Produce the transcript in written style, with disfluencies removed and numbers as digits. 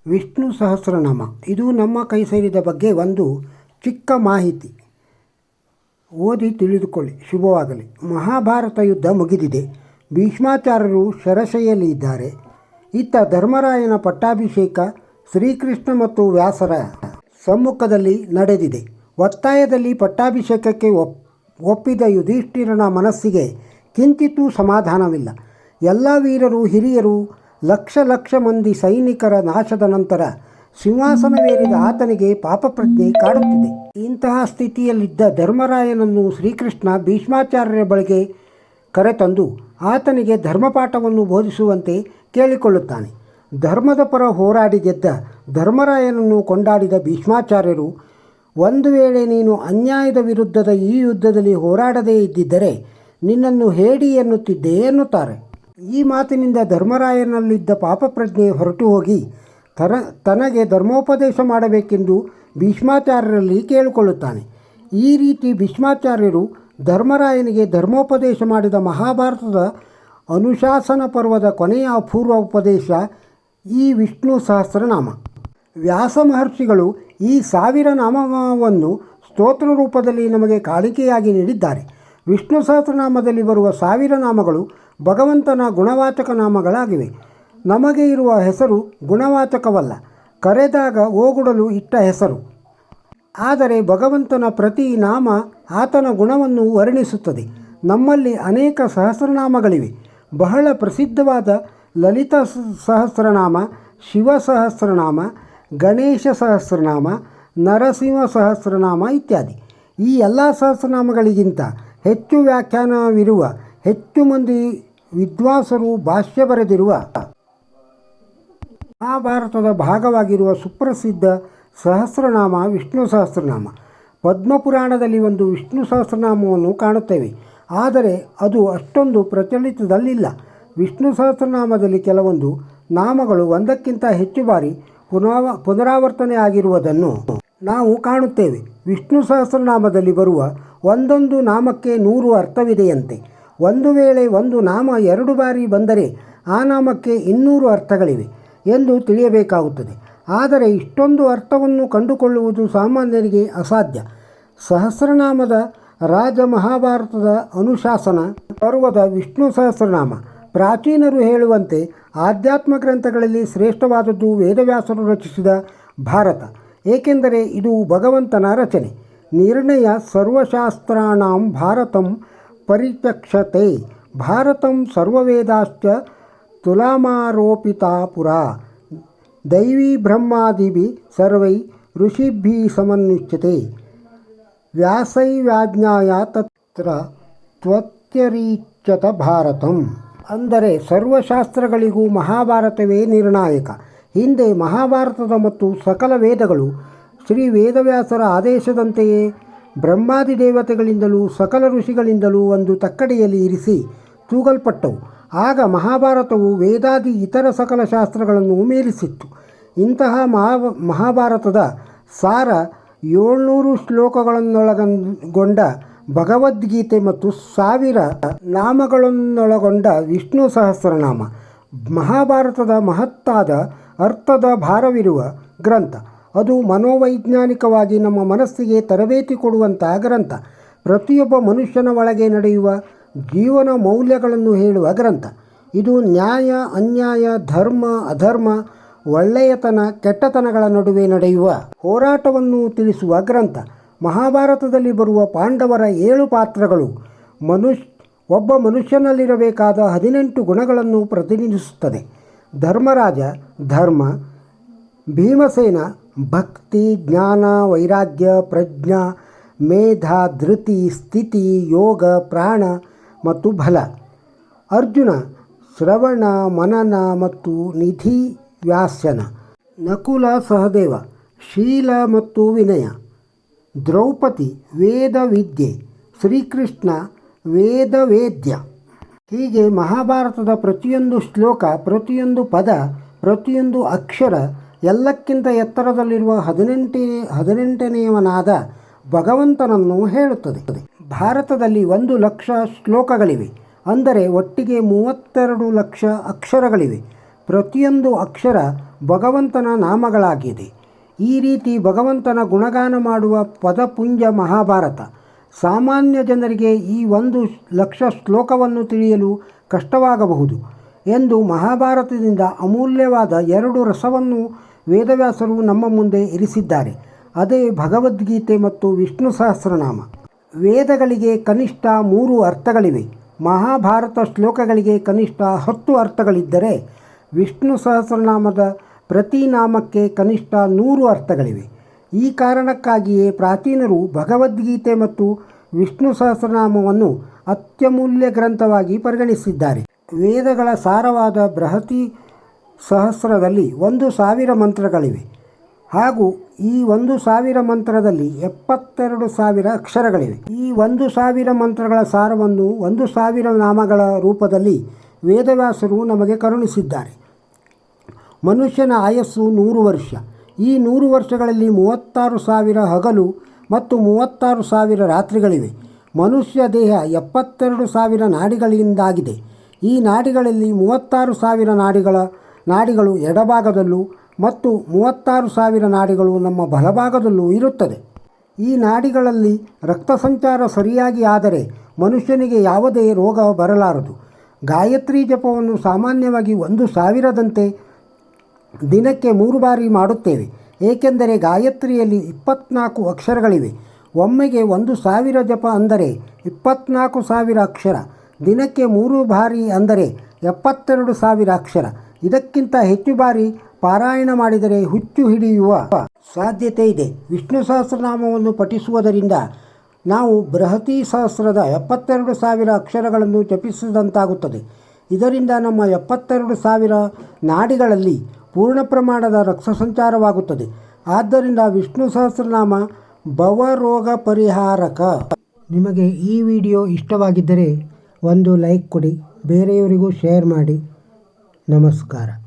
ವಿಷ್ಣು ಸಹಸ್ರನಾಮ ಇದು ನಮ್ಮ ಕೈ ಸೇರಿದ ಬಗ್ಗೆ ಒಂದು ಚಿಕ್ಕ ಮಾಹಿತಿ ಓದಿ ತಿಳಿದುಕೊಳ್ಳಿ. ಶುಭವಾಗಲಿ. ಮಹಾಭಾರತ ಯುದ್ಧ ಮುಗಿದಿದೆ. ಭೀಷ್ಮಾಚಾರ್ಯರು ಶರಶೈಯಲ್ಲಿ ಇದ್ದಾರೆ. ಇತ್ತ ಧರ್ಮರಾಯನ ಪಟ್ಟಾಭಿಷೇಕ ಶ್ರೀಕೃಷ್ಣ ಮತ್ತು ವ್ಯಾಸರ ಸಮ್ಮುಖದಲ್ಲಿ ನಡೆದಿದೆ. ಒತ್ತಾಯದಲ್ಲಿ ಪಟ್ಟಾಭಿಷೇಕಕ್ಕೆ ಒಪ್ಪಿದ ಯುಧಿಷ್ಠಿರನ ಮನಸ್ಸಿಗೆ ಕಿಂಚಿತ್ತೂ ಸಮಾಧಾನವಿಲ್ಲ. ಎಲ್ಲ ವೀರರು ಹಿರಿಯರು ಲಕ್ಷ ಮಂದಿ ಸೈನಿಕರ ನಾಶದ ನಂತರ ಸಿಂಹಾಸನವೇರಿದ ಆತನಿಗೆ ಪಾಪಪ್ರಜ್ಞೆ ಕಾಡುತ್ತಿದೆ. ಇಂತಹ ಸ್ಥಿತಿಯಲ್ಲಿದ್ದ ಧರ್ಮರಾಯನನ್ನು ಶ್ರೀಕೃಷ್ಣ ಭೀಷ್ಮಾಚಾರ್ಯರ ಬಳಿಗೆ ಕರೆತಂದು ಆತನಿಗೆ ಧರ್ಮಪಾಠವನ್ನು ಬೋಧಿಸುವಂತೆ ಕೇಳಿಕೊಳ್ಳುತ್ತಾನೆ. ಧರ್ಮದ ಪರ ಹೋರಾಡಿ ಗೆದ್ದ ಧರ್ಮರಾಯನನ್ನು ಕೊಂಡಾಡಿದ ಭೀಷ್ಮಾಚಾರ್ಯರು, ಒಂದು ವೇಳೆ ನೀನು ಅನ್ಯಾಯದ ವಿರುದ್ಧದ ಈ ಯುದ್ಧದಲ್ಲಿ ಹೋರಾಡದೇ ಇದ್ದಿದ್ದರೆ ನಿನ್ನನ್ನು ಹೇಡಿ ಎನ್ನುತ್ತಿದ್ದೆ ಎನ್ನುತ್ತಾರೆ. ಈ ಮಾತಿನಿಂದ ಧರ್ಮರಾಯನಲ್ಲಿದ್ದ ಪಾಪಪ್ರಜ್ಞೆ ಹೊರಟು ಹೋಗಿ ತನಗೆ ಧರ್ಮೋಪದೇಶ ಮಾಡಬೇಕೆಂದು ಭೀಷ್ಮಾಚಾರ್ಯರಲ್ಲಿ ಕೇಳಿಕೊಳ್ಳುತ್ತಾನೆ. ಈ ರೀತಿ ಭೀಷ್ಮಾಚಾರ್ಯರು ಧರ್ಮರಾಯನಿಗೆ ಧರ್ಮೋಪದೇಶ ಮಾಡಿದ ಮಹಾಭಾರತದ ಅನುಶಾಸನ ಪರ್ವದ ಕೊನೆಯ ಅಪೂರ್ವ ಉಪದೇಶ ಈ ವಿಷ್ಣು ಸಹಸ್ರನಾಮ. ವ್ಯಾಸ ಮಹರ್ಷಿಗಳು ಈ 1000 ನಾಮವನ್ನು ಸ್ತೋತ್ರ ರೂಪದಲ್ಲಿ ನಮಗೆ ಕಾಣಿಕೆಯಾಗಿ ನೀಡಿದ್ದಾರೆ. ವಿಷ್ಣು ಸಹಸ್ರನಾಮದಲ್ಲಿ ಬರುವ 1000 ನಾಮಗಳು ಭಗವಂತನ ಗುಣವಾಚಕ ನಾಮಗಳಾಗಿವೆ. ನಮಗೆ ಇರುವ ಹೆಸರು ಗುಣವಾಚಕವಲ್ಲ, ಕರೆದಾಗ ಓಗುಡಲು ಇಟ್ಟ ಹೆಸರು. ಆದರೆ ಭಗವಂತನ ಪ್ರತಿ ನಾಮ ಆತನ ಗುಣವನ್ನು ವರ್ಣಿಸುತ್ತದೆ. ನಮ್ಮಲ್ಲಿ ಅನೇಕ ಸಹಸ್ರನಾಮಗಳಿವೆ. ಬಹಳ ಪ್ರಸಿದ್ಧವಾದ ಲಲಿತ ಸಹಸ್ರನಾಮ, ಶಿವ ಸಹಸ್ರನಾಮ, ಗಣೇಶ ಸಹಸ್ರನಾಮ, ನರಸಿಂಹ ಸಹಸ್ರನಾಮ ಇತ್ಯಾದಿ. ಈ ಎಲ್ಲ ಸಹಸ್ರನಾಮಗಳಿಗಿಂತ ಹೆಚ್ಚು ವ್ಯಾಖ್ಯಾನವಿರುವ, ಹೆಚ್ಚು ಮಂದಿ ವಿದ್ವಾಂಸರು ಭಾಷ್ಯ ಬರೆದಿರುವ, ಮಹಾಭಾರತದ ಭಾಗವಾಗಿರುವ ಸುಪ್ರಸಿದ್ಧ ಸಹಸ್ರನಾಮ ವಿಷ್ಣು ಸಹಸ್ರನಾಮ. ಪದ್ಮಪುರಾಣದಲ್ಲಿ ಒಂದು ವಿಷ್ಣು ಸಹಸ್ರನಾಮವನ್ನು ಕಾಣುತ್ತೇವೆ, ಆದರೆ ಅದು ಅಷ್ಟೊಂದು ಪ್ರಚಲಿತದಲ್ಲಿಲ್ಲ. ವಿಷ್ಣು ಸಹಸ್ರನಾಮದಲ್ಲಿ ಕೆಲವೊಂದು ನಾಮಗಳು ಒಂದಕ್ಕಿಂತ ಹೆಚ್ಚು ಬಾರಿ ಪುನರಾವರ್ತನೆ ಆಗಿರುವುದನ್ನು ನಾವು ಕಾಣುತ್ತೇವೆ. ವಿಷ್ಣು ಸಹಸ್ರನಾಮದಲ್ಲಿ ಬರುವ ಒಂದೊಂದು ನಾಮಕ್ಕೆ 100 ಅರ್ಥವಿದೆಯಂತೆ. ಒಂದು ವೇಳೆ ಒಂದು ನಾಮ 2 ಬಾರಿ ಬಂದರೆ ಆ ನಾಮಕ್ಕೆ 200 ಅರ್ಥಗಳಿವೆ ಎಂದು ತಿಳಿಯಬೇಕಾಗುತ್ತದೆ. ಆದರೆ ಇಷ್ಟೊಂದು ಅರ್ಥವನ್ನು ಕಂಡುಕೊಳ್ಳುವುದು ಸಾಮಾನ್ಯರಿಗೆ ಅಸಾಧ್ಯ. ಸಹಸ್ರನಾಮದ ರಾಜ ಮಹಾಭಾರತದ ಅನುಶಾಸನ ಪರ್ವದ ವಿಷ್ಣು ಸಹಸ್ರನಾಮ. ಪ್ರಾಚೀನರು ಹೇಳುವಂತೆ ಆಧ್ಯಾತ್ಮ ಗ್ರಂಥಗಳಲ್ಲಿ ಶ್ರೇಷ್ಠವಾದದ್ದು ವೇದವ್ಯಾಸರು ರಚಿಸಿದ ಭಾರತ, ಏಕೆಂದರೆ ಇದು ಭಗವಂತನ ರಚನೆ. ನಿರ್ಣಯ ಸರ್ವಶಾಸ್ತ್ರಾಣಾಂ ಭಾರತಂ ಪರಿಚಕ್ಷತೆ. ಭಾರತಂ ಸರ್ವವೇದಾಶ್ಚ ತುಲಾಮಾರೋಪಿತಾ ಪುರಾ. ದೈವೀ ಬ್ರಹ್ಮಾದಿಭಿ ಸರ್ವೈ ಋಷಿಭಿ ಸಮನ್ವಿಚ್ಯತೆ. ವ್ಯಾಸೈವ್ಯಾಜ್ಞಾಯ ತತ್ರ ತ್ವತ್ಯರೀಚ್ಯತ ಭಾರತಂ. ಅಂದರೆ ಸರ್ವಶಾಸ್ತ್ರಗಳಿಗೂ ಮಹಾಭಾರತವೇ ನಿರ್ಣಾಯಕ. ಹಿಂದೆ ಮಹಾಭಾರತದ ಮತ್ತು ಸಕಲ ವೇದಗಳು ಶ್ರೀ ವೇದವ್ಯಾಸರ ಆದೇಶದಂತೆಯೇ ಬ್ರಹ್ಮಾದಿ ದೇವತೆಗಳಿಂದಲೂ ಸಕಲ ಋಷಿಗಳಿಂದಲೂ ಒಂದು ತಕ್ಕಡಿಯಲ್ಲಿ ಇರಿಸಿ ತೂಗಲ್ಪಟ್ಟವು. ಆಗ ಮಹಾಭಾರತವು ವೇದಾದಿ ಇತರ ಸಕಲ ಶಾಸ್ತ್ರಗಳನ್ನು ಮೀರಿಸಿತ್ತು. ಇಂತಹ ಮಹಾಭಾರತದ ಸಾರ 700 ಶ್ಲೋಕಗಳನ್ನೊಳಗೊಂಡ ಭಗವದ್ಗೀತೆ ಮತ್ತು 1000 ನಾಮಗಳನ್ನೊಳಗೊಂಡ ವಿಷ್ಣು ಸಹಸ್ರನಾಮ. ಮಹಾಭಾರತದ ಮಹತ್ತಾದ ಅರ್ಥದ ಭಾರವಿರುವ ಗ್ರಂಥ. ಅದು ಮನೋವೈಜ್ಞಾನಿಕವಾಗಿ ನಮ್ಮ ಮನಸ್ಸಿಗೆ ತರಬೇತಿ ಕೊಡುವಂಥ ಗ್ರಂಥ. ಪ್ರತಿಯೊಬ್ಬ ಮನುಷ್ಯನ ಒಳಗೆ ನಡೆಯುವ ಜೀವನ ಮೌಲ್ಯಗಳನ್ನು ಹೇಳುವ ಗ್ರಂಥ. ಇದು ನ್ಯಾಯ ಅನ್ಯಾಯ, ಧರ್ಮ ಅಧರ್ಮ, ಒಳ್ಳೆಯತನ ಕೆಟ್ಟತನಗಳ ನಡುವೆ ನಡೆಯುವ ಹೋರಾಟವನ್ನು ತಿಳಿಸುವ ಗ್ರಂಥ. ಮಹಾಭಾರತದಲ್ಲಿ ಬರುವ ಪಾಂಡವರ 7 ಪಾತ್ರಗಳು ಒಬ್ಬ ಮನುಷ್ಯನಲ್ಲಿರಬೇಕಾದ 18 ಗುಣಗಳನ್ನು ಪ್ರತಿನಿಧಿಸುತ್ತದೆ. ಧರ್ಮರಾಜ ಧರ್ಮ, ಭೀಮಸೇನ ಭಕ್ತಿ, ಜ್ಞಾನ, ವೈರಾಗ್ಯ, ಪ್ರಜ್ಞಾ, ಮೇಧ, ಧೃತಿ, ಸ್ಥಿತಿ, ಯೋಗ, ಪ್ರಾಣ ಮತ್ತು ಬಲ. ಅರ್ಜುನ ಶ್ರವಣ, ಮನನ ಮತ್ತು ನಿಧಿ ವ್ಯಾಸನ. ನಕುಲ ಸಹದೇವ ಶೀಲ ಮತ್ತು ವಿನಯ. ದ್ರೌಪದಿ ವೇದ ವಿದ್ಯೆ. ಶ್ರೀಕೃಷ್ಣ ವೇದವೇದ್ಯ. ಹೀಗೆ ಮಹಾಭಾರತದ ಪ್ರತಿಯೊಂದು ಶ್ಲೋಕ, ಪ್ರತಿಯೊಂದು ಪದ, ಪ್ರತಿಯೊಂದು ಅಕ್ಷರ ಎಲ್ಲಕ್ಕಿಂತ ಎತ್ತರದಲ್ಲಿರುವ 18ನೇಯವನಾದ ಭಗವಂತನನ್ನು ಹೇಳುತ್ತದೆ. ಭಾರತದಲ್ಲಿ 1,00,000 ಶ್ಲೋಕಗಳಿವೆ. ಅಂದರೆ ಒಟ್ಟಿಗೆ 32 ಲಕ್ಷ ಅಕ್ಷರಗಳಿವೆ. ಪ್ರತಿಯೊಂದು ಅಕ್ಷರ ಭಗವಂತನ ನಾಮಗಳಾಗಿದೆ. ಈ ರೀತಿ ಭಗವಂತನ ಗುಣಗಾನ ಮಾಡುವ ಪದಪುಂಜ ಮಹಾಭಾರತ. ಸಾಮಾನ್ಯ ಜನರಿಗೆ ಈ 1,00,000 ಶ್ಲೋಕವನ್ನು ತಿಳಿಯಲು ಕಷ್ಟವಾಗಬಹುದು ಎಂದು ಮಹಾಭಾರತದಿಂದ ಅಮೂಲ್ಯವಾದ 2 ರಸವನ್ನು ವೇದವ್ಯಾಸರು ನಮ್ಮ ಮುಂದೆ ಇರಿಸಿದ್ದಾರೆ. ಅದೇ ಭಗವದ್ಗೀತೆ ಮತ್ತು ವಿಷ್ಣು ಸಹಸ್ರನಾಮ. ವೇದಗಳಿಗೆ ಕನಿಷ್ಠ 3 ಅರ್ಥಗಳಿವೆ. ಮಹಾಭಾರತ ಶ್ಲೋಕಗಳಿಗೆ ಕನಿಷ್ಠ 10 ಅರ್ಥಗಳಿದ್ದರೆ ವಿಷ್ಣು ಸಹಸ್ರನಾಮದ ಪ್ರತಿ ನಾಮಕ್ಕೆ ಕನಿಷ್ಠ 100 ಅರ್ಥಗಳಿವೆ. ಈ ಕಾರಣಕ್ಕಾಗಿಯೇ ಪ್ರಾಚೀನರು ಭಗವದ್ಗೀತೆ ಮತ್ತು ವಿಷ್ಣು ಸಹಸ್ರನಾಮವನ್ನು ಅತ್ಯಮೂಲ್ಯ ಗ್ರಂಥವಾಗಿ ಪರಿಗಣಿಸಿದ್ದಾರೆ. ವೇದಗಳ ಸಾರವಾದ ಬೃಹತಿ ಸಹಸ್ರದಲ್ಲಿ 1,000 ಮಂತ್ರಗಳಿವೆ ಹಾಗೂ ಈ 1,000 ಮಂತ್ರದಲ್ಲಿ 72,000 ಅಕ್ಷರಗಳಿವೆ. ಈ 1,000 ಮಂತ್ರಗಳ ಸಾರವನ್ನು 1,000 ನಾಮಗಳ ರೂಪದಲ್ಲಿ ವೇದವ್ಯಾಸರು ನಮಗೆ ಕರುಣಿಸಿದ್ದಾರೆ. ಮನುಷ್ಯನ ಆಯಸ್ಸು 100 ವರ್ಷ. ಈ 100 ವರ್ಷಗಳಲ್ಲಿ 36,000 ಹಗಲು ಮತ್ತು 36,000 ರಾತ್ರಿಗಳಿವೆ. ಮನುಷ್ಯ ದೇಹ 72,000 ನಾಡಿಗಳಿಂದಾಗಿದೆ. ಈ ನಾಡಿಗಳಲ್ಲಿ 36,000 ನಾಡಿಗಳು ಎಡಭಾಗದಲ್ಲೂ ಮತ್ತು 36,000 ನಾಡಿಗಳು ನಮ್ಮ ಬಲಭಾಗದಲ್ಲೂ ಇರುತ್ತದೆ. ಈ ನಾಡಿಗಳಲ್ಲಿ ರಕ್ತ ಸಂಚಾರ ಸರಿಯಾಗಿ ಆದರೆ ಮನುಷ್ಯನಿಗೆ ಯಾವುದೇ ರೋಗ ಬರಲಾರದು. ಗಾಯತ್ರಿ ಜಪವನ್ನು ಸಾಮಾನ್ಯವಾಗಿ 1,000ದಂತೆ ದಿನಕ್ಕೆ 3 ಬಾರಿ ಮಾಡುತ್ತೇವೆ. ಏಕೆಂದರೆ ಗಾಯತ್ರಿಯಲ್ಲಿ 24 ಅಕ್ಷರಗಳಿವೆ. ಒಮ್ಮೆಗೆ 1,000 ಜಪ ಅಂದರೆ 24,000 ಅಕ್ಷರ. ದಿನಕ್ಕೆ 3 ಬಾರಿ ಅಂದರೆ 72,000 ಅಕ್ಷರ. ಇದಕ್ಕಿಂತ ಹೆಚ್ಚು ಬಾರಿ ಪಾರಾಯಣ ಮಾಡಿದರೆ ಹುಚ್ಚು ಹಿಡಿಯುವ ಸಾಧ್ಯತೆ ಇದೆ. ವಿಷ್ಣು ಸಹಸ್ರನಾಮವನ್ನು ಪಠಿಸುವುದರಿಂದ ನಾವು ಬೃಹತಿ ಸಹಸ್ರದ 72,000 ಅಕ್ಷರಗಳನ್ನು ಜಪಿಸಿದಂತಾಗುತ್ತದೆ. ಇದರಿಂದ ನಮ್ಮ 72,000 ನಾಡಿಗಳಲ್ಲಿ ಪೂರ್ಣ ಪ್ರಮಾಣದ ರಕ್ತ ಸಂಚಾರವಾಗುತ್ತದೆ. ಆದ್ದರಿಂದ ವಿಷ್ಣು ಸಹಸ್ರನಾಮ ಭವರೋಗ ಪರಿಹಾರಕ. ನಿಮಗೆ ಈ ವಿಡಿಯೋ ಇಷ್ಟವಾಗಿದ್ದರೆ ಒಂದು ಲೈಕ್ ಕೊಡಿ, ಬೇರೆಯವರಿಗೂ ಶೇರ್ ಮಾಡಿ. ನಮಸ್ಕಾರ.